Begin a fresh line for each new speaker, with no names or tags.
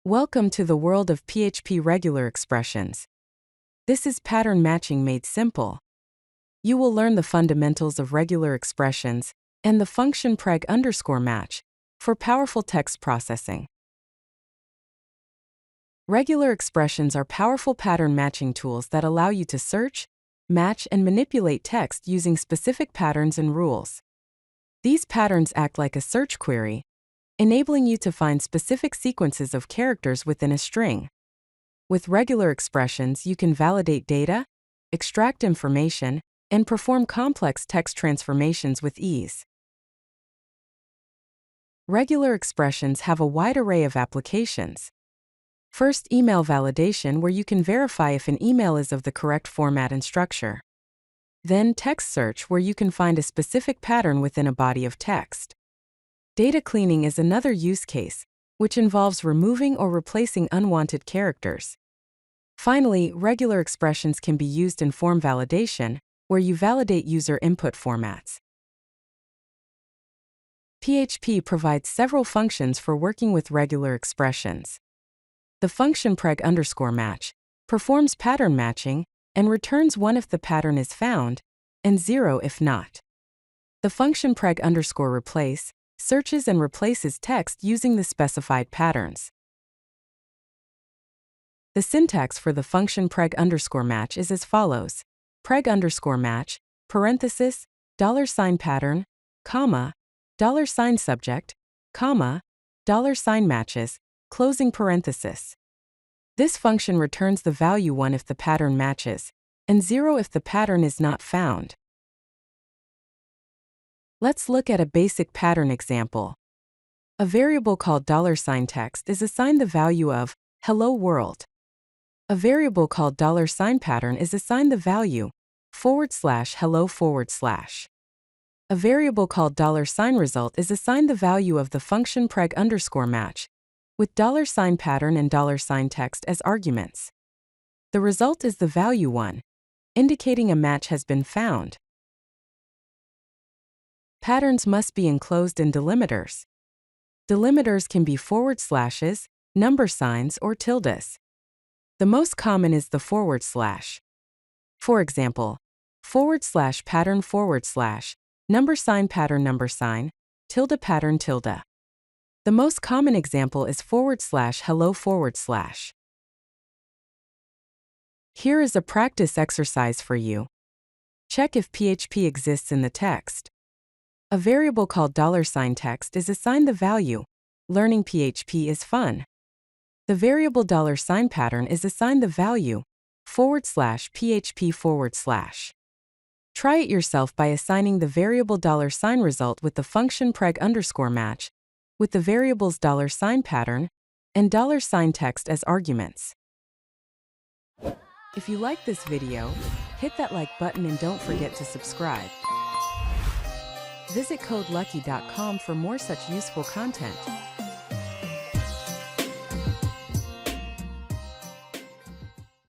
Welcome to the world of PHP Regular Expressions. This is pattern matching made simple. You will learn the fundamentals of regular expressions and the function preg_match for powerful text processing. Regular expressions are powerful pattern matching tools that allow you to search, match, and manipulate text using specific patterns and rules. These patterns act like a search query, enabling you to find specific sequences of characters within a string. With regular expressions, you can validate data, extract information, and perform complex text transformations with ease. Regular expressions have a wide array of applications. First, email validation, where you can verify if an email is of the correct format and structure. Then, text search, where you can find a specific pattern within a body of text. Data cleaning is another use case, which involves removing or replacing unwanted characters. Finally, regular expressions can be used in form validation, where you validate user input formats. PHP provides several functions for working with regular expressions. The function preg_match performs pattern matching and returns 1 if the pattern is found, and 0 if not. The function preg_replace searches and replaces text using the specified patterns. The syntax for the function preg_match is as follows: preg_match, parenthesis, $pattern, comma, $subject, comma, $matches, closing parenthesis. This function returns the value 1 if the pattern matches, and 0 if the pattern is not found. Let's look at a basic pattern example. A variable called $text is assigned the value of hello world. A variable called $pattern is assigned the value /hello/. A variable called $result is assigned the value of the function preg_match, with $pattern and $text as arguments. The result is the value 1, indicating a match has been found. Patterns must be enclosed in delimiters. Delimiters can be /, number signs, or tildes. The most common is the /. For example, /pattern/, number sign pattern number sign, tilde pattern tilde. The most common example is /hello/. Here is a practice exercise for you. Check if PHP exists in the text. A variable called $text is assigned the value learning PHP is fun. The variable $pattern is assigned the value /PHP/. Try it yourself by assigning the variable $result with the function preg_match, with the variables $pattern and $text as arguments. If you like this video, hit that like button and don't forget to subscribe. Visit codelucky.com for more such useful content.